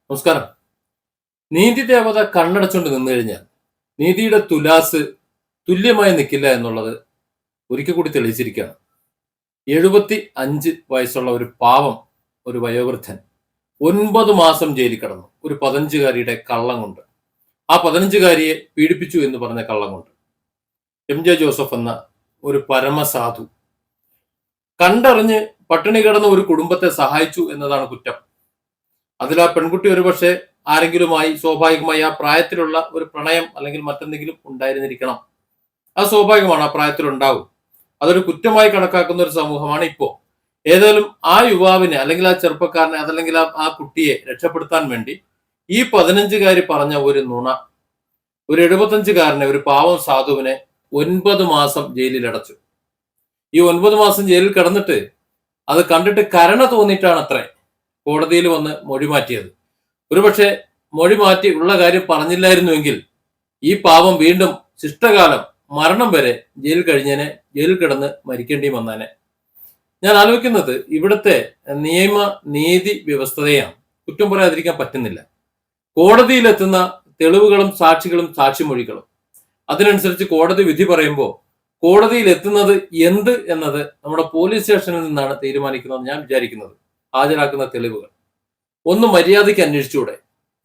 നമസ്കാരം. നീതി ദേവത കണ്ണടച്ചുകൊണ്ട് നിന്നു കഴിഞ്ഞാൽ നീതിയുടെ തുലാസ് തുല്യമായി നിൽക്കില്ല എന്നുള്ളത് ഒരിക്കൽ കൂടി തെളിയിച്ചിരിക്കുകയാണ്. 75 വയസ്സുള്ള ഒരു പാവം ഒരു വയോവൃദ്ധൻ 9 മാസം ജയിലിൽ കിടന്നു. ഒരു 15കാരിയുടെ കള്ളം കൊണ്ട്. ആ 15കാരിയെ പീഡിപ്പിച്ചു എന്ന് പറഞ്ഞ കള്ളം കൊണ്ട്. MJ ജോസഫ് എന്ന ഒരു പരമസാധു കണ്ടറിഞ്ഞ് പട്ടിണി കിടന്ന ഒരു കുടുംബത്തെ സഹായിച്ചു എന്നതാണ് കുറ്റം. അതിൽ ആ പെൺകുട്ടി ഒരുപക്ഷെ ആരെങ്കിലുമായി സ്വാഭാവികമായി ആ പ്രായത്തിലുള്ള ഒരു പ്രണയം അല്ലെങ്കിൽ മറ്റെന്തെങ്കിലും ഉണ്ടായിരുന്നിരിക്കണം. അത് സ്വാഭാവികമാണ്, ആ പ്രായത്തിലുണ്ടാവും. അതൊരു കുറ്റമായി കണക്കാക്കുന്ന ഒരു സമൂഹമാണ് ഇപ്പോൾ. ഏതായാലും ആ യുവാവിനെ അല്ലെങ്കിൽ ആ ചെറുപ്പക്കാരനെ അതല്ലെങ്കിൽ ആ കുട്ടിയെ രക്ഷപ്പെടുത്താൻ വേണ്ടി ഈ 15കാരി പറഞ്ഞ ഒരു നുണ ഒരു 75കാരനെ, ഒരു പാവം സാധുവിനെ 9 മാസം ജയിലിൽ അടച്ചു. ഈ 9 മാസം ജയിലിൽ കിടന്നിട്ട് അത് കണ്ടിട്ട് കരുണ തോന്നിയിട്ടാണ് അത്രേ കോടതിയിൽ വന്ന് മൊഴി മാറ്റിയത്. ഒരുപക്ഷെ മൊഴി മാറ്റി ഉള്ള കാര്യം പറഞ്ഞില്ലായിരുന്നുവെങ്കിൽ ഈ പാവം വീണ്ടും ശിഷ്ടകാലം മരണം വരെ ജയിലിൽ കഴിഞ്ഞേനെ, ജയിലിൽ കിടന്ന് മരിക്കേണ്ടി വന്നേനെ. ഞാൻ ആലോചിക്കുന്നത് ഇവിടുത്തെ നിയമ നീതി വ്യവസ്ഥതയാണ്. കുറ്റം പറയാതിരിക്കാൻ പറ്റുന്നില്ല. കോടതിയിലെത്തുന്ന തെളിവുകളും സാക്ഷികളും സാക്ഷിമൊഴികളും അതിനനുസരിച്ച് കോടതി വിധി പറയുമ്പോൾ കോടതിയിൽ എത്തുന്നത് എന്ത് എന്നത് നമ്മുടെ പോലീസ് സ്റ്റേഷനിൽ നിന്നാണ് തീരുമാനിക്കുന്നത്. ഞാൻ വിചാരിക്കുന്നത് ഹാജരാക്കുന്ന തെളിവുകൾ ഒന്ന് മര്യാദയ്ക്ക് അന്വേഷിച്ചൂടെ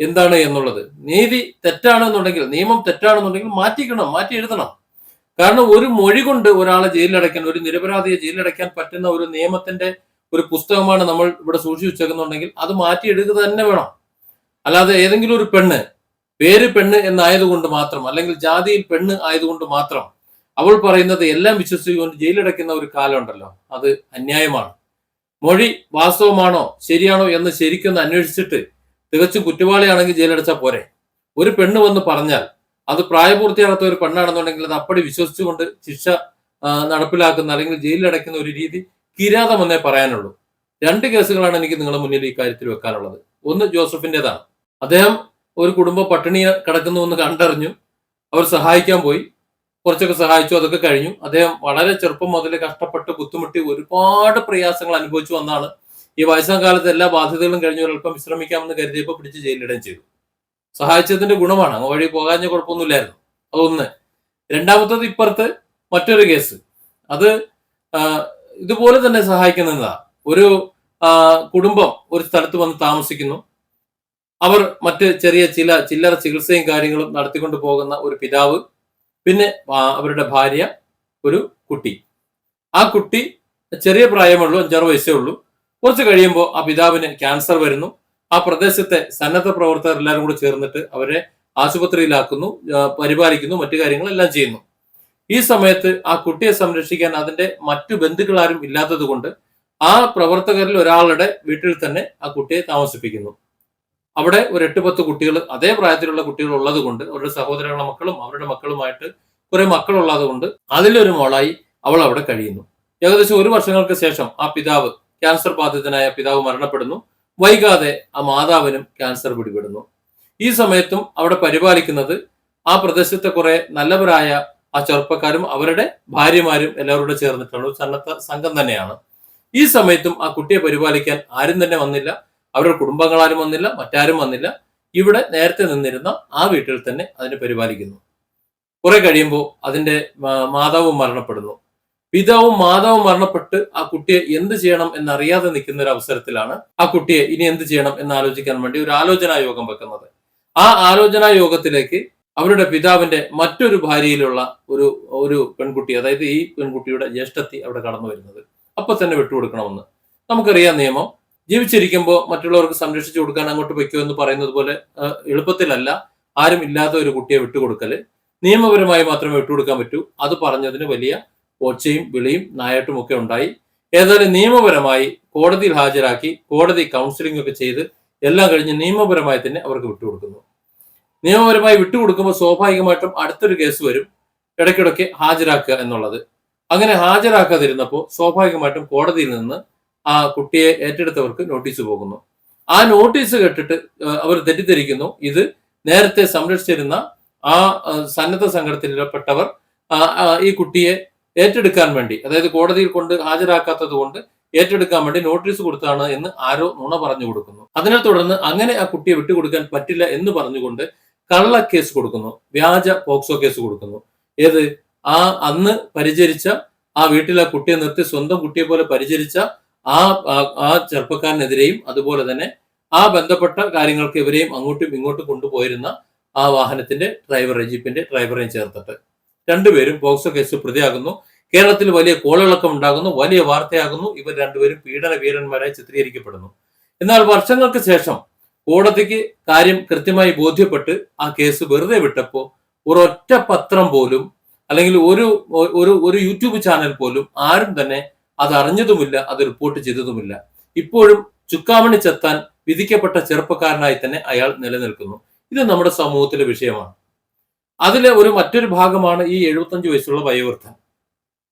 എന്താണ് എന്നുള്ളത്. നീതി തെറ്റാണെന്നുണ്ടെങ്കിൽ, നിയമം തെറ്റാണെന്നുണ്ടെങ്കിൽ മാറ്റി എഴുതണം. കാരണം ഒരു മൊഴി കൊണ്ട് ഒരാളെ ജയിലിലടയ്ക്കാൻ, ഒരു നിരപരാധിയെ ജയിലിലടയ്ക്കാൻ പറ്റുന്ന ഒരു നിയമത്തിന്റെ ഒരു പുസ്തകമാണ് നമ്മൾ ഇവിടെ സൂക്ഷിച്ചു വെച്ചേക്കുന്നുണ്ടെങ്കിൽ അത് മാറ്റിയെടുക്കുക തന്നെ വേണം. അല്ലാതെ ഏതെങ്കിലും ഒരു പെണ്ണ്, പേര് പെണ്ണ് എന്നായതുകൊണ്ട് മാത്രം, അല്ലെങ്കിൽ ജാതിയിൽ പെണ്ണ് ആയതുകൊണ്ട് മാത്രം അവൾ പറയുന്നത് എല്ലാം വിശ്വസിച്ചുകൊണ്ട് ജയിലിലടയ്ക്കുന്ന ഒരു കാലം ഉണ്ടല്ലോ, അത് അന്യായമാണ്. മൊഴി വാസ്തവമാണോ ശരിയാണോ എന്ന് ശരിക്കൊന്ന് അന്വേഷിച്ചിട്ട് തികച്ചും കുറ്റവാളിയാണെങ്കിൽ ജയിലടച്ചാൽ പോരെ. ഒരു പെണ്ണ് വന്ന് പറഞ്ഞാൽ അത് പ്രായപൂർത്തിയാകാത്ത ഒരു പെണ്ണാണെന്നുണ്ടെങ്കിൽ അത് അപ്പടി വിശ്വസിച്ചുകൊണ്ട് ശിക്ഷ നടപ്പിലാക്കുന്ന അല്ലെങ്കിൽ ജയിലിലടയ്ക്കുന്ന ഒരു രീതി കിരാതമെന്നേ പറയാനുള്ളൂ. 2 കേസുകളാണ് എനിക്ക് നിങ്ങളുടെ മുന്നിൽ ഈ കാര്യത്തിൽ വെക്കാനുള്ളത്. ഒന്ന് ജോസഫിൻ്റെതാണ്. അദ്ദേഹം ഒരു കുടുംബം പട്ടിണി കിടക്കുന്നു എന്ന് കണ്ടറിഞ്ഞു, അവർ സഹായിക്കാൻ പോയി, കുറച്ചൊക്കെ സഹായിച്ചു, അതൊക്കെ കഴിഞ്ഞു. അദ്ദേഹം വളരെ ചെറുപ്പം മുതൽ കഷ്ടപ്പെട്ട് ബുദ്ധിമുട്ടി ഒരുപാട് പ്രയാസങ്ങൾ അനുഭവിച്ചു വന്നാണ് ഈ വയസ്സാം കാലത്ത് എല്ലാ ബാധ്യതകളും കഴിഞ്ഞ് ഒരല്പം വിശ്രമിക്കാമെന്ന് കരുതിയപ്പോൾ പിടിച്ച് ജയിലിടുകയും ചെയ്തു. സഹായിച്ചതിന്റെ ഗുണമാണ്, അങ്ങ് വഴി പോകാഞ്ഞ കുഴപ്പമൊന്നുമില്ലായിരുന്നു. അതൊന്ന്. രണ്ടാമത്തത് ഇപ്പുറത്ത് മറ്റൊരു കേസ്. അത് ഇതുപോലെ തന്നെ സഹായിക്കുന്നതാ. ഒരു കുടുംബം ഒരു സ്ഥലത്ത് വന്ന് താമസിക്കുന്നു. അവർ മറ്റ് ചില്ലറ ചികിത്സയും കാര്യങ്ങളും നടത്തിക്കൊണ്ട് പോകുന്ന ഒരു പിതാവ്, പിന്നെ അവരുടെ ഭാര്യ, ഒരു കുട്ടി. ആ കുട്ടി ചെറിയ പ്രായമുള്ളൂ, 5-6 വയസ്സേ ഉള്ളൂ. കുറച്ച് കഴിയുമ്പോൾ ആ പിതാവിന് ക്യാൻസർ വരുന്നു. ആ പ്രദേശത്തെ സന്നദ്ധ പ്രവർത്തകർ എല്ലാവരും കൂടെ ചേർന്നിട്ട് അവരെ ആശുപത്രിയിലാക്കുന്നു, പരിപാലിക്കുന്നു, മറ്റു കാര്യങ്ങളെല്ലാം ചെയ്യുന്നു. ഈ സമയത്ത് ആ കുട്ടിയെ സംരക്ഷിക്കാൻ അതിന്റെ മറ്റു ബന്ധുക്കളാരും ഇല്ലാത്തത് കൊണ്ട് ആ പ്രവർത്തകരിൽ ഒരാളുടെ വീട്ടിൽ തന്നെ ആ കുട്ടിയെ താമസിപ്പിക്കുന്നു. അവിടെ ഒരു 8-10 കുട്ടികൾ, അതേ പ്രായത്തിലുള്ള കുട്ടികൾ ഉള്ളത് കൊണ്ട്, അവരുടെ സഹോദരങ്ങളുടെ മക്കളും അവരുടെ മക്കളുമായിട്ട് കുറെ മക്കളുള്ളത് കൊണ്ട് അതിലൊരു മോളായി അവൾ അവിടെ കഴിയുന്നു. ഏകദേശം 1 വർഷങ്ങൾക്ക് ശേഷം ആ പിതാവ്, ക്യാൻസർ ബാധിതനായ പിതാവ് മരണപ്പെടുന്നു. വൈകാതെ ആ മാതാവിനും ക്യാൻസർ പിടിപെടുന്നു. ഈ സമയത്തും അവിടെ പരിപാലിക്കുന്നത് ആ പ്രദേശത്തെ കുറെ നല്ലവരായ ആ ചെറുപ്പക്കാരും അവരുടെ ഭാര്യമാരും എല്ലാവരോടും ചേർന്നിട്ടുള്ള ഒരു സന്നദ്ധ സംഘം തന്നെയാണ്. ഈ സമയത്തും ആ കുട്ടിയെ പരിപാലിക്കാൻ ആരും തന്നെ വന്നില്ല. അവരുടെ കുടുംബങ്ങളാരും വന്നില്ല, മറ്റാരും വന്നില്ല. ഇവിടെ നേരത്തെ നിന്നിരുന്ന ആ വീട്ടിൽ തന്നെ അതിനെ പരിപാലിക്കുന്നു. കുറെ കഴിയുമ്പോൾ അതിന്റെ മാതാവും മരണപ്പെടുന്നു. പിതാവും മാതാവും മരണപ്പെട്ട് ആ കുട്ടിയെ എന്ത് ചെയ്യണം എന്നറിയാതെ നിൽക്കുന്ന ഒരു അവസരത്തിലാണ് ആ കുട്ടിയെ ഇനി എന്ത് ചെയ്യണം എന്ന് ആലോചിക്കാൻ വേണ്ടി ഒരു ആലോചനാ യോഗം വെക്കുന്നത്. ആ ആലോചനാ യോഗത്തിലേക്ക് അവരുടെ പിതാവിന്റെ മറ്റൊരു ഭാര്യയിലുള്ള ഒരു പെൺകുട്ടി, അതായത് ഈ പെൺകുട്ടിയുടെ ജ്യേഷ്ഠത്തി അവിടെ കടന്നു വരുന്നത്. അപ്പൊ തന്നെ വിട്ടുകൊടുക്കണമെന്ന് നമുക്കറിയാം നിയമം. ജീവിച്ചിരിക്കുമ്പോൾ മറ്റുള്ളവർക്ക് സംരക്ഷിച്ചു കൊടുക്കാൻ അങ്ങോട്ട് വയ്ക്കൂ എന്ന് പറയുന്നത് പോലെ എളുപ്പത്തിലല്ല ആരും ഇല്ലാത്ത ഒരു കുട്ടിയെ വിട്ടുകൊടുക്കല്. നിയമപരമായി മാത്രമേ വിട്ടുകൊടുക്കാൻ പറ്റൂ. അത് പറഞ്ഞതിന് വലിയ ഒച്ചയും വിളിയും നായാട്ടും ഒക്കെ ഉണ്ടായി. ഏതായാലും നിയമപരമായി കോടതിയിൽ ഹാജരാക്കി, കോടതി കൗൺസിലിംഗ് ഒക്കെ ചെയ്ത് എല്ലാം കഴിഞ്ഞ് നിയമപരമായി തന്നെ അവർക്ക് വിട്ടുകൊടുക്കുന്നു. നിയമപരമായി വിട്ടുകൊടുക്കുമ്പോൾ സ്വാഭാവികമായിട്ടും അടുത്തൊരു കേസ് വരും, ഇടയ്ക്കിടയ്ക്ക് ഹാജരാക്കുക എന്നുള്ളത്. അങ്ങനെ ഹാജരാക്കാതിരുന്നപ്പോൾ സ്വാഭാവികമായിട്ടും കോടതിയിൽ നിന്ന് ആ കുട്ടിയെ ഏറ്റെടുത്തവർക്ക് നോട്ടീസ് പോകുന്നു. ആ നോട്ടീസ് കേട്ടിട്ട് അവർ തെറ്റിദ്ധരിക്കുന്നു ഇത് നേരത്തെ സംരക്ഷിച്ചിരുന്ന ആ സന്നദ്ധ സംഘടനയിൽപ്പെട്ടവർ ഈ കുട്ടിയെ ഏറ്റെടുക്കാൻ വേണ്ടി, അതായത് കോടതിയിൽ കൊണ്ട് ഹാജരാക്കാത്തത് കൊണ്ട് ഏറ്റെടുക്കാൻ വേണ്ടി നോട്ടീസ് കൊടുത്താണ് എന്ന് ആരോ നുണ പറഞ്ഞു കൊടുക്കുന്നു. അതിനെ തുടർന്ന് അങ്ങനെ ആ കുട്ടിയെ വിട്ടുകൊടുക്കാൻ പറ്റില്ല എന്ന് പറഞ്ഞുകൊണ്ട് കള്ള കേസ് കൊടുക്കുന്നു, വ്യാജ പോക്സോ കേസ് കൊടുക്കുന്നു. ഏത് ആ അന്ന് പരിചരിച്ച ആ വീട്ടിൽ ആ കുട്ടിയെ നിർത്തി സ്വന്തം കുട്ടിയെ പോലെ പരിചരിച്ച ആ ചെറുപ്പക്കാരനെതിരെയും അതുപോലെ തന്നെ ആ ബന്ധപ്പെട്ട കാര്യങ്ങൾക്ക് ഇവരെയും അങ്ങോട്ടും ഇങ്ങോട്ടും കൊണ്ടുപോയിരുന്ന ആ വാഹനത്തിന്റെ ജീപ്പിന്റെ ഡ്രൈവറെയും ചേർത്തിട്ട് രണ്ടുപേരും പോക്സോ കേസ് പ്രതിയാകുന്നു. കേരളത്തിൽ വലിയ കോളിളക്കം ഉണ്ടാകുന്നു, വലിയ വാർത്തയാകുന്നു. ഇവർ രണ്ടുപേരും പീഡന വീരന്മാരായി ചിത്രീകരിക്കപ്പെടുന്നു. എന്നാൽ വർഷങ്ങൾക്ക് ശേഷം കോടതിക്ക് കാര്യം കൃത്യമായി ബോധ്യപ്പെട്ട് ആ കേസ് വെറുതെ വിട്ടപ്പോൾ ഒരൊറ്റ പത്രം പോലും അല്ലെങ്കിൽ ഒരു യൂട്യൂബ് ചാനൽ പോലും ആരും തന്നെ അത് അറിഞ്ഞതുമില്ല, അത് റിപ്പോർട്ട് ചെയ്തതുമില്ല. ഇപ്പോഴും ചുക്കാമണി ചെത്താൻ വിധിക്കപ്പെട്ട ചെറുപ്പക്കാരനായി തന്നെ അയാൾ നിലനിൽക്കുന്നു. ഇത് നമ്മുടെ സമൂഹത്തിലെ വിഷയമാണ്. അതിലെ മറ്റൊരു ഭാഗമാണ് ഈ 75 വയസ്സുള്ള വയോവൃദ്ധൻ.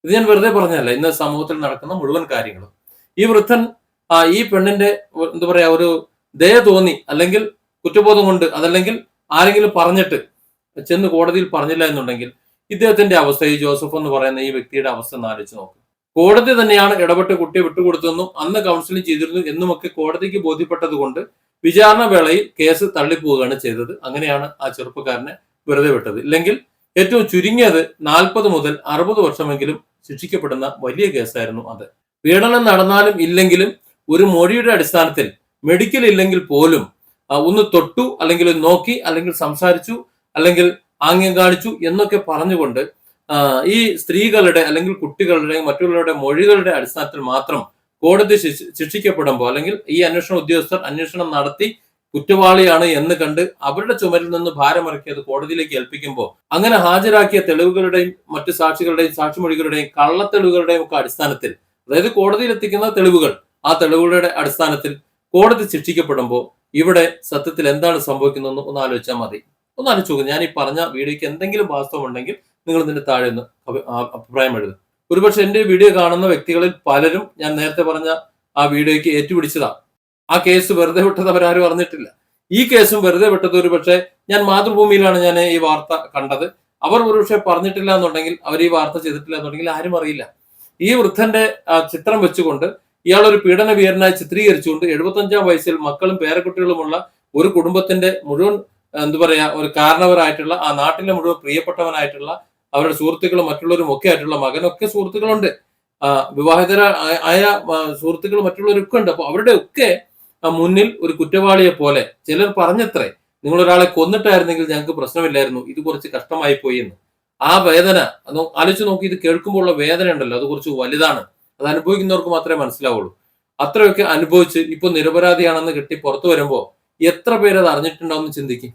ഇത് ഞാൻ വെറുതെ പറഞ്ഞതല്ല, ഇന്ന് സമൂഹത്തിൽ നടക്കുന്ന മുഴുവൻ കാര്യങ്ങളും. ഈ വൃദ്ധൻ ഈ പെണ്ണിന്റെ എന്താ പറയാ ഒരു ദയ തോന്നി അല്ലെങ്കിൽ കുറ്റബോധം കൊണ്ട് അതല്ലെങ്കിൽ ആരെങ്കിലും പറഞ്ഞിട്ട് ചെന്ന് കോടതിയിൽ പറഞ്ഞില്ല എന്നുണ്ടെങ്കിൽ ഇദ്ദേഹത്തിന്റെ അവസ്ഥ, ഈ ജോസഫ് എന്ന് പറയുന്ന ഈ വ്യക്തിയുടെ അവസ്ഥ ഒന്ന് ആലോചിച്ച് നോക്കും. കോടതി തന്നെയാണ് ഇടപെട്ട് കുട്ടിയെ വിട്ടുകൊടുത്തതെന്നും അന്ന് കൗൺസിലിംഗ് ചെയ്തിരുന്നു എന്നുമൊക്കെ കോടതിക്ക് ബോധ്യപ്പെട്ടത് കൊണ്ട് വിചാരണ വേളയിൽ കേസ് തള്ളിപ്പോവുകയാണ് ചെയ്തത്. അങ്ങനെയാണ് ആ ചെറുപ്പക്കാരനെ വെറുതെ വിട്ടത്. ഇല്ലെങ്കിൽ ഏറ്റവും ചുരുങ്ങിയത് 40 മുതൽ 60 വർഷമെങ്കിലും ശിക്ഷിക്കപ്പെടുന്ന വലിയ കേസായിരുന്നു അത്. പീഡനം നടന്നാലും ഇല്ലെങ്കിലും ഒരു മൊഴിയുടെ അടിസ്ഥാനത്തിൽ മെഡിക്കൽ ഇല്ലെങ്കിൽ പോലും ഒന്ന് തൊട്ടു അല്ലെങ്കിൽ നോക്കി അല്ലെങ്കിൽ സംസാരിച്ചു അല്ലെങ്കിൽ ആംഗ്യം കാണിച്ചു എന്നൊക്കെ പറഞ്ഞുകൊണ്ട് ഈ സ്ത്രീകളുടെ അല്ലെങ്കിൽ കുട്ടികളുടെ മറ്റുള്ളവരുടെ മൊഴികളുടെ അടിസ്ഥാനത്തിൽ മാത്രം കോടതി ശിക്ഷിക്കപ്പെടുമ്പോൾ അല്ലെങ്കിൽ ഈ അന്വേഷണ ഉദ്യോഗസ്ഥർ അന്വേഷണം നടത്തി കുറ്റവാളിയാണ് എന്ന് കണ്ട് അവരുടെ ചുമരിൽ നിന്ന് ഭാരമിറക്കി അത് കോടതിയിലേക്ക് ഏൽപ്പിക്കുമ്പോൾ അങ്ങനെ ഹാജരാക്കിയ തെളിവുകളുടെയും മറ്റു സാക്ഷികളുടെയും സാക്ഷിമൊഴികളുടെയും കള്ളത്തെളിവുകളുടെയും ഒക്കെ അടിസ്ഥാനത്തിൽ, അതായത് കോടതിയിൽ എത്തിക്കുന്ന തെളിവുകൾ, ആ തെളിവുകളുടെ അടിസ്ഥാനത്തിൽ കോടതി ശിക്ഷിക്കപ്പെടുമ്പോൾ ഇവിടെ സത്യത്തിൽ എന്താണ് സംഭവിക്കുന്നതെന്ന് ഒന്ന് ആലോചിച്ചാൽ മതി. ഒന്ന് ആലോചിച്ച് നോക്കുക. ഞാൻ ഈ പറഞ്ഞ വീഡിയോയ്ക്ക് എന്തെങ്കിലും വാസ്തവം ഉണ്ടെങ്കിൽ നിങ്ങൾ ഇതിന്റെ താഴെ ഒന്ന് അഭിപ്രായം എഴുതും. ഒരുപക്ഷെ എന്റെ വീഡിയോ കാണുന്ന വ്യക്തികളിൽ പലരും ഞാൻ നേരത്തെ പറഞ്ഞ ആ വീഡിയോയ്ക്ക് ഏറ്റുപിടിച്ചതാണ്. ആ കേസ് വെറുതെ വിട്ടത് അവരാരും അറിഞ്ഞിട്ടില്ല. ഈ കേസും വെറുതെ വിട്ടത് ഒരുപക്ഷെ ഞാൻ മാതൃഭൂമിയിലാണ് ഞാൻ ഈ വാർത്ത കണ്ടത്. അവർ ഒരുപക്ഷെ പറഞ്ഞിട്ടില്ല എന്നുണ്ടെങ്കിൽ, അവർ ഈ വാർത്ത ചെയ്തിട്ടില്ല എന്നുണ്ടെങ്കിൽ ആരും അറിയില്ല. ഈ വൃദ്ധന്റെ ചിത്രം വെച്ചുകൊണ്ട് ഇയാൾ ഒരു പീഡന വീരനായി ചിത്രീകരിച്ചുകൊണ്ട് 75-ാം വയസ്സിൽ മക്കളും പേരക്കുട്ടികളുമുള്ള ഒരു കുടുംബത്തിന്റെ മുഴുവൻ എന്താ പറയാ ഒരു കാരണവരായിട്ടുള്ള ആ നാട്ടിലെ മുഴുവൻ പ്രിയപ്പെട്ടവനായിട്ടുള്ള അവരുടെ സുഹൃത്തുക്കളും മറ്റുള്ളവരും ഒക്കെ ആയിട്ടുള്ള മകനൊക്കെ സുഹൃത്തുക്കളുണ്ട്, വിവാഹിതരായ സുഹൃത്തുക്കൾ മറ്റുള്ളവരൊക്കെ ഉണ്ട്. അപ്പൊ അവരുടെ ഒക്കെ മുന്നിൽ ഒരു കുറ്റവാളിയെ പോലെ ചിലർ പറഞ്ഞത്രേ, നിങ്ങൾ ഒരാളെ കൊന്നിട്ടായിരുന്നെങ്കിൽ ഞങ്ങൾക്ക് പ്രശ്നമില്ലായിരുന്നു, ഇത് കുറച്ച് കഷ്ടമായി പോയി എന്ന്. ആ വേദന ആലോചിച്ച് നോക്കി. ഇത് കേൾക്കുമ്പോൾ ഉള്ള വേദന ഉണ്ടല്ലോ, അത് കുറച്ച് വലുതാണ്. അത് അനുഭവിക്കുന്നവർക്ക് മാത്രമേ മനസ്സിലാവുള്ളൂ. അത്രയൊക്കെ അനുഭവിച്ച് ഇപ്പൊ നിരപരാധിയാണെന്ന് കിട്ടി പുറത്തു വരുമ്പോ എത്ര പേര് അത് അറിഞ്ഞിട്ടുണ്ടാവും ചിന്തിക്കും.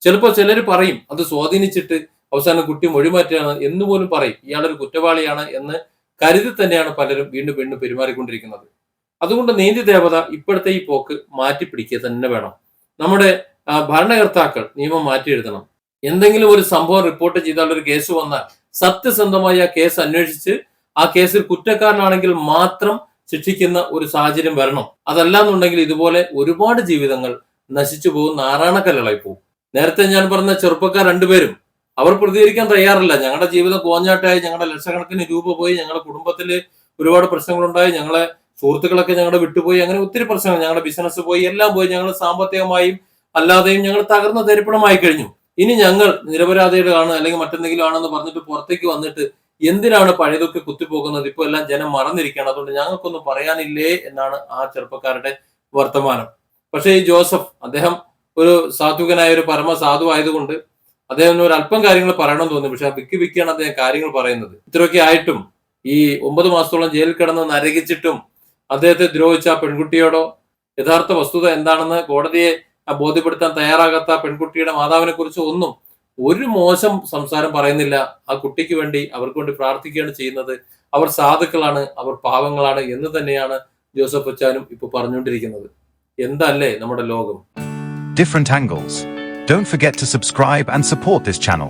ചിലപ്പോൾ ചിലർ പറയും അത് സ്വാധീനിച്ചിട്ട് അവസാനം കുട്ടി മൊഴിമാറ്റാണ് എന്ന് പോലും പറയും. ഇയാളൊരു കുറ്റവാളിയാണ് എന്ന് കരുതി തന്നെയാണ് പലരും വീണ്ടും വീണ്ടും പെരുമാറിക്കൊണ്ടിരിക്കുന്നത്. അതുകൊണ്ട് നീതി ദേവത ഇപ്പോഴത്തെ ഈ പോക്ക് മാറ്റിപ്പിടിക്കുക തന്നെ വേണം. നമ്മുടെ ഭരണകർത്താക്കൾ നിയമം മാറ്റി എഴുതണം. എന്തെങ്കിലും ഒരു സംഭവം റിപ്പോർട്ട് ചെയ്താൽ, ഒരു കേസ് വന്നാൽ സത്യസന്ധമായി ആ കേസ് അന്വേഷിച്ച് ആ കേസിൽ കുറ്റക്കാരനാണെങ്കിൽ മാത്രം ശിക്ഷിക്കുന്ന ഒരു സാഹചര്യം വരണം. അതല്ലാന്നുണ്ടെങ്കിൽ ഇതുപോലെ ഒരുപാട് ജീവിതങ്ങൾ നശിച്ചു പോകും, നാരായണക്കല്ലായി പോകും. നേരത്തെ ഞാൻ പറഞ്ഞ ചെറുപ്പക്കാർ രണ്ടുപേരും അവർ പ്രതികരിക്കാൻ തയ്യാറല്ല. ഞങ്ങളുടെ ജീവിതം കോഞ്ഞാട്ടായി, ഞങ്ങളുടെ ലക്ഷക്കണക്കിന് രൂപ പോയി, ഞങ്ങളുടെ കുടുംബത്തിൽ ഒരുപാട് പ്രശ്നങ്ങളുണ്ടായി, ഞങ്ങളെ സുഹൃത്തുക്കളൊക്കെ ഞങ്ങളുടെ വിട്ടുപോയി, അങ്ങനെ ഒത്തിരി പ്രശ്നങ്ങൾ, ഞങ്ങളുടെ ബിസിനസ് പോയി, എല്ലാം പോയി, ഞങ്ങൾ സാമ്പത്തികമായും അല്ലാതെയും ഞങ്ങൾ തകർന്ന തരിപ്പണമായി കഴിഞ്ഞു. ഇനി ഞങ്ങൾ നിരപരാധികളാണ് അല്ലെങ്കിൽ മറ്റെന്തെങ്കിലും ആണെന്ന് പറഞ്ഞിട്ട് പുറത്തേക്ക് വന്നിട്ട് എന്തിനാണ് പഴയതൊക്കെ കുത്തിപ്പോകുന്നത്, ഇപ്പൊ എല്ലാം ജനം മറന്നിരിക്കുകയാണ്, അതുകൊണ്ട് ഞങ്ങൾക്കൊന്നും പറയാനില്ലേ എന്നാണ് ആ ചെറുപ്പക്കാരുടെ വർത്തമാനം. പക്ഷേ ഈ ജോസഫ്, അദ്ദേഹം ഒരു സാത്വികനായ ഒരു പരമസാധു ആയതുകൊണ്ട് അദ്ദേഹം ഒരു അല്പം കാര്യങ്ങൾ പറയണമെന്ന് തോന്നി. പക്ഷെ വിക്കിയാണ് അദ്ദേഹം കാര്യങ്ങൾ പറയുന്നത്. ഇത്രയൊക്കെ ആയിട്ടും ഈ 9 മാസത്തോളം ജയിലിൽ കിടന്ന് നരകിച്ചിട്ടും അദ്ദേഹത്തെ ദ്രോഹിച്ച ആ പെൺകുട്ടിയോടോ യഥാർത്ഥ വസ്തുത എന്താണെന്ന് കോടതിയെ ബോധ്യപ്പെടുത്താൻ തയ്യാറാകാത്ത പെൺകുട്ടിയുടെ മാതാവിനെ കുറിച്ച് ഒന്നും ഒരു മോശം സംസാരം പറയുന്നില്ല. ആ കുട്ടിക്ക് വേണ്ടി, അവർക്ക് വേണ്ടി പ്രാർത്ഥിക്കുകയാണ് ചെയ്യുന്നത്. അവർ സാധുക്കളാണ്, അവർ പാവങ്ങളാണ് എന്ന് തന്നെയാണ് ജോസഫ് അച്ചാനും ഇപ്പൊ പറഞ്ഞുകൊണ്ടിരിക്കുന്നത്. എന്തല്ലേ നമ്മുടെ ലോകം. Different angles. Don't forget to subscribe and support this channel.